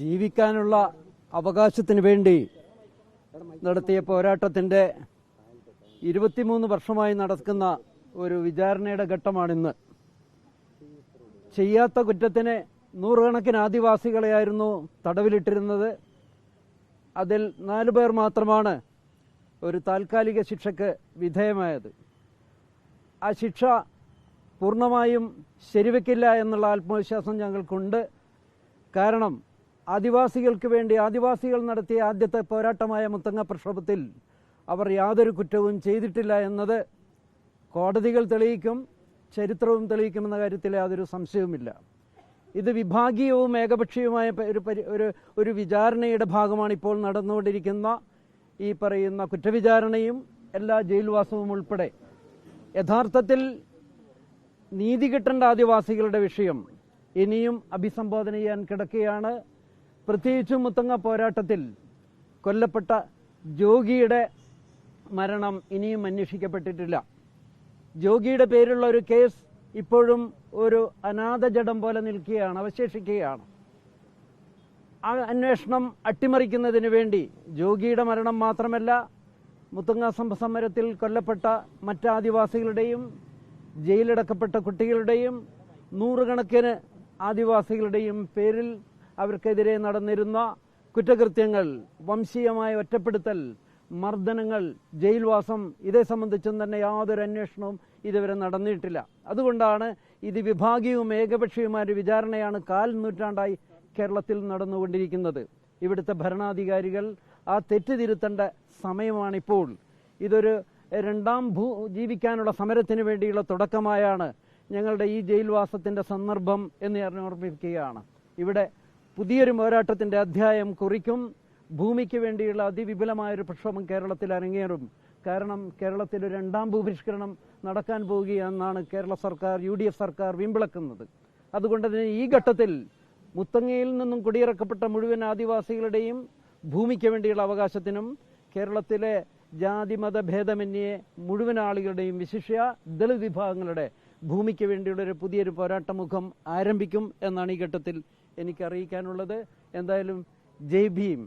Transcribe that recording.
ജീവിക്കാനുള്ള അവകാശത്തിന് വേണ്ടി നടത്തിയ പോരാട്ടത്തിന്റെ 23 വർഷമായി നടക്കുന്ന ഒരു വിചാരണയുടെ ഘട്ടമാണിന്ന്. ചെയ്യാത്ത കുറ്റത്തിന് നൂറുകണക്കിന് ആദിവാസികളെയായിരുന്നു തടവിലിട്ടിരുന്നത്. അതിൽ 4 പേർ മാത്രമാണ് ഒരു താൽക്കാലിക ശിക്ഷയ്ക്ക് വിധേയമായത്. ആ ശിക്ഷ പൂർണ്ണമായും ശരിവെക്കില്ല എന്നുള്ള ആത്മവിശ്വാസം ഞങ്ങൾക്കുണ്ട്. കാരണം ആദിവാസികൾക്ക് വേണ്ടി ആദിവാസികൾ നടത്തിയ ആദ്യത്തെ പോരാട്ടമായ മുത്തങ്ങ പ്രക്ഷോഭത്തിൽ അവർ യാതൊരു കുറ്റവും ചെയ്തിട്ടില്ല എന്നത് കോടതികൾ തെളിയിക്കും, ചരിത്രവും തെളിയിക്കുമെന്ന കാര്യത്തിൽ യാതൊരു സംശയവുമില്ല. ഇത് വിഭാഗീയവും ഏകപക്ഷീയവുമായ ഒരു വിചാരണയുടെ ഭാഗമാണ് ഇപ്പോൾ നടന്നുകൊണ്ടിരിക്കുന്ന ഈ പറയുന്ന കുറ്റവിചാരണയും എല്ലാ ജയിൽവാസവും ഉൾപ്പെടെ. യഥാർത്ഥത്തിൽ നീതി കിട്ടേണ്ട ആദിവാസികളുടെ വിഷയം ഇനിയും അഭിസംബോധന ചെയ്യാൻ കിടക്കുകയാണ്. പ്രത്യേകിച്ചും മുത്തങ്ങ പോരാട്ടത്തിൽ കൊല്ലപ്പെട്ട ജോഗിയുടെ മരണം ഇനിയും അന്വേഷിക്കപ്പെട്ടിട്ടില്ല. ജോഗിയുടെ പേരുള്ള ഒരു കേസ് ഇപ്പോഴും ഒരു അനാഥജടം പോലെ നിൽക്കുകയാണ്, അവശേഷിക്കുകയാണ്. ആ അന്വേഷണം അട്ടിമറിക്കുന്നതിന് വേണ്ടി ജോഗിയുടെ മരണം മാത്രമല്ല, മുത്തങ്ങ സമരത്തിൽ കൊല്ലപ്പെട്ട മറ്റ് ആദിവാസികളുടെയും ജയിലടക്കപ്പെട്ട കുട്ടികളുടെയും നൂറുകണക്കിന് ആദിവാസികളുടെയും പേരിൽ അവർക്കെതിരെ നടന്നിരുന്ന കുറ്റകൃത്യങ്ങൾ, വംശീയമായ ഒറ്റപ്പെടുത്തൽ, മർദ്ദനങ്ങൾ, ജയിൽവാസം, ഇതേ സംബന്ധിച്ചും തന്നെ യാതൊരു അന്വേഷണവും ഇതുവരെ നടന്നിട്ടില്ല. അതുകൊണ്ടാണ് ഇത് വിഭാഗീയവും ഏകപക്ഷീയമായ ഒരു വിചാരണയാണ് 4 നൂറ്റാണ്ടായി കേരളത്തിൽ നടന്നുകൊണ്ടിരിക്കുന്നത്. ഇവിടുത്തെ ഭരണാധികാരികൾ ആ തെറ്റ് തിരുത്തേണ്ട സമയമാണിപ്പോൾ. ഇതൊരു രണ്ടാം ജീവിക്കാനുള്ള സമരത്തിന് വേണ്ടിയുള്ള തുടക്കമായാണ് ഞങ്ങളുടെ ഈ ജയിൽവാസത്തിന്റെ സന്ദർഭം എന്ന് ഞാൻ ഓർമ്മിപ്പിക്കുകയാണ്. ഇവിടെ പുതിയൊരു പോരാട്ടത്തിന്റെ അധ്യായം കുറിക്കും. ഭൂമിക്ക് വേണ്ടിയുള്ള അതിവിപുലമായൊരു പ്രക്ഷോഭം കേരളത്തിൽ അരങ്ങേറും. കാരണം കേരളത്തിൽ ഒരു രണ്ടാം ഭൂപരിഷ്കരണം നടക്കാൻ പോവുകയെന്നാണ് കേരള സർക്കാർ, UDF സർക്കാർ വിമ്പിളക്കുന്നത്. അതുകൊണ്ട് തന്നെ ഈ ഘട്ടത്തിൽ മുത്തങ്ങയിൽ നിന്നും കുടിയിറക്കപ്പെട്ട മുഴുവൻ ആദിവാസികളുടെയും ഭൂമിക്ക് വേണ്ടിയുള്ള അവകാശത്തിനും കേരളത്തിലെ ജാതിമത ഭേദമന്യേ മുഴുവൻ ആളുകളുടെയും വിശിഷ്യ ദളിത് വിഭാഗങ്ങളുടെ ഭൂമിക്ക് വേണ്ടിയുള്ള ഒരു പുതിയൊരു പോരാട്ടമുഖം ആരംഭിക്കും എന്നാണ് ഈ ഘട്ടത്തിൽ എനിക്ക് അറിയിക്കാനുള്ളത്. എന്തായാലും ജയ് ഭീം.